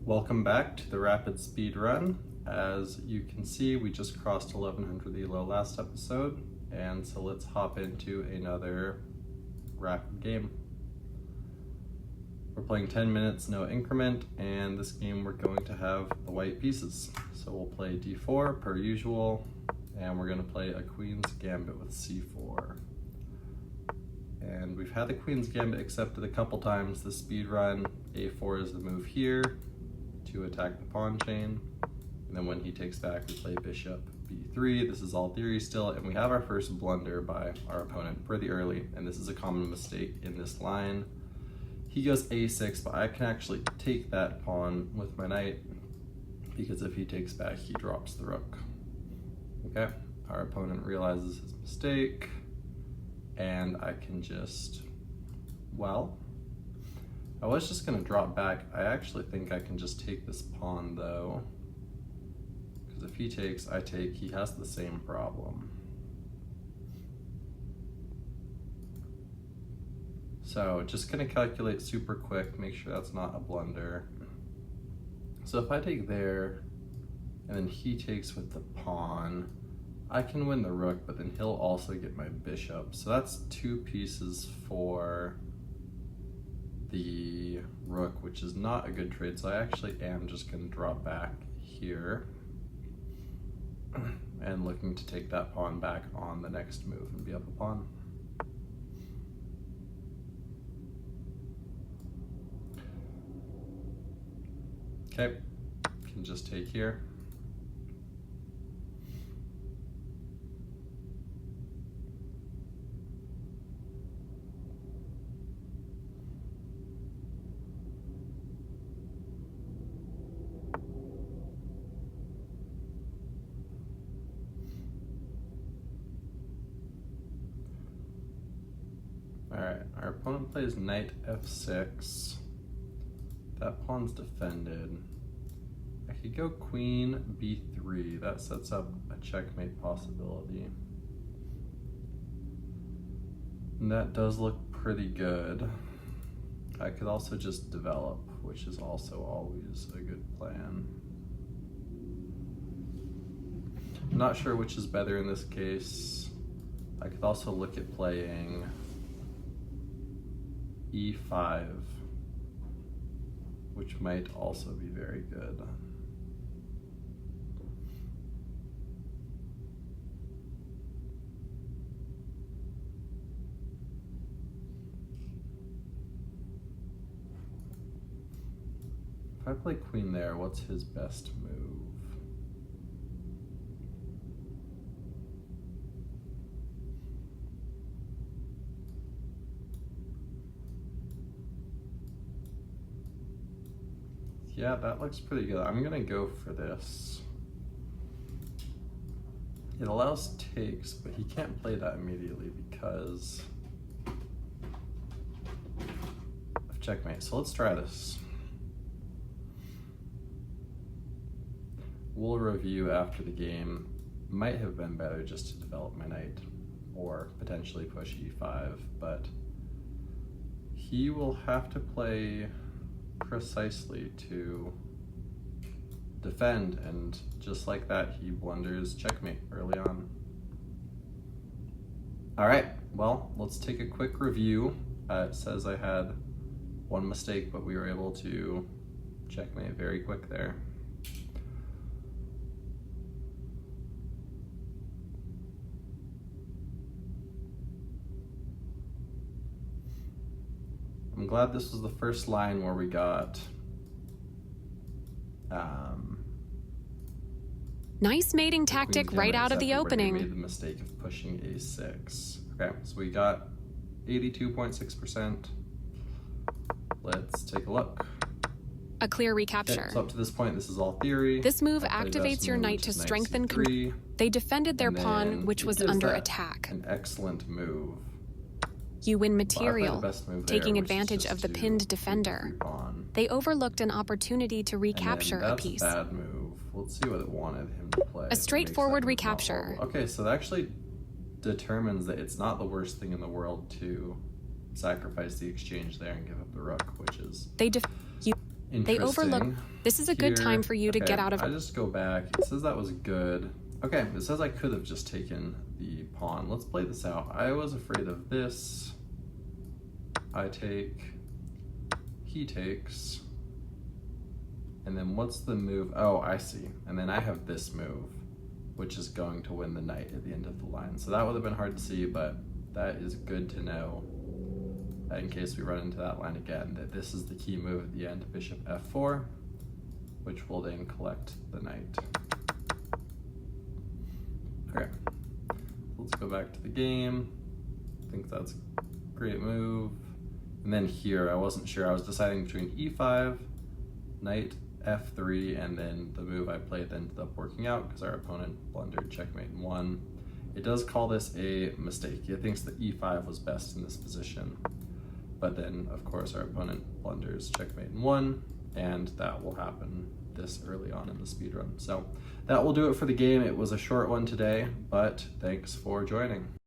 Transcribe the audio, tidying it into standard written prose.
Welcome back to the rapid speed run. As you can see, we just crossed 1100 elo last episode, and so let's hop into another rapid game. We're playing 10 minutes, no increment, and this game we're going to have the white pieces. So we'll play d4 per usual, and we're going to play a Queen's Gambit with c4. And we've had the Queen's Gambit accepted a couple times this speed run. a4 is the move here to attack the pawn chain. And then when he takes back, we play bishop b3. This is all theory still, and we have our first blunder by our opponent pretty early, and this is a common mistake in this line. He goes a6, but I can actually take that pawn with my knight, because if he takes back, he drops the rook. Okay, our opponent realizes his mistake, and I can just, well, I was just gonna drop back. I actually think I can just take this pawn though, because if he takes, I take, he has the same problem. So just gonna calculate super quick, make sure that's not a blunder. So if I take there, and then he takes with the pawn, I can win the rook, but then he'll also get my bishop. So that's two pieces for the rook, which is not a good trade. So I actually am just gonna drop back here and looking to take that pawn back on the next move and be up a pawn. Okay, can just take here. Alright, our opponent plays knight f6. That pawn's defended. I could go queen b3. That sets up a checkmate possibility. And that does look pretty good. I could also just develop, which is also always a good plan. I'm not sure which is better in this case. I could also look at playing e5, which might also be very good. If I play queen there, what's his best move? Yeah, that looks pretty good. I'm gonna go for this. It allows takes, but he can't play that immediately because of checkmate. So let's try this. We'll review after the game. Might have been better just to develop my knight or potentially push e5, but he will have to play precisely to defend, and just like that, he blunders checkmate early on. All right, well, let's take a quick review. It says I had one mistake, but we were able to checkmate very quick there. I'm glad this was the first line where we got nice mating tactic right out of the opening. We made the mistake of pushing a6. Okay, so we got 82.6%. Let's take a look. A clear recapture. Okay, so up to this point, this is all theory. This move activates your knight to strengthen. They defended their pawn, which was under attack. An excellent move. You win material, there, taking advantage of the pinned defender. They overlooked an opportunity to recapture a piece. That's a bad move. Let's see what it wanted him to play. A straightforward recapture. Okay, so that actually determines that it's not the worst thing in the world to sacrifice the exchange there and give up the rook, which is They overlook. This is a good time for you to get out of. I just go back. It says that was good. Okay, it says I could have just taken the pawn. Let's play this out. I was afraid of this. I take, he takes, and then what's the move? Oh, I see. And then I have this move, which is going to win the knight at the end of the line. So that would have been hard to see, but that is good to know in case we run into that line again, that this is the key move at the end, bishop f4, which will then collect the knight. Okay, let's go back to the game. I think that's a great move. And then here, I wasn't sure. I was deciding between e5, knight f3, and then the move I played ended up working out because our opponent blundered, checkmate, and won. It does call this a mistake. It thinks that e5 was best in this position. But then, of course, our opponent blunders, checkmate, and won, and that will happen this early on in the speedrun. So that will do it for the game. It was a short one today, but thanks for joining.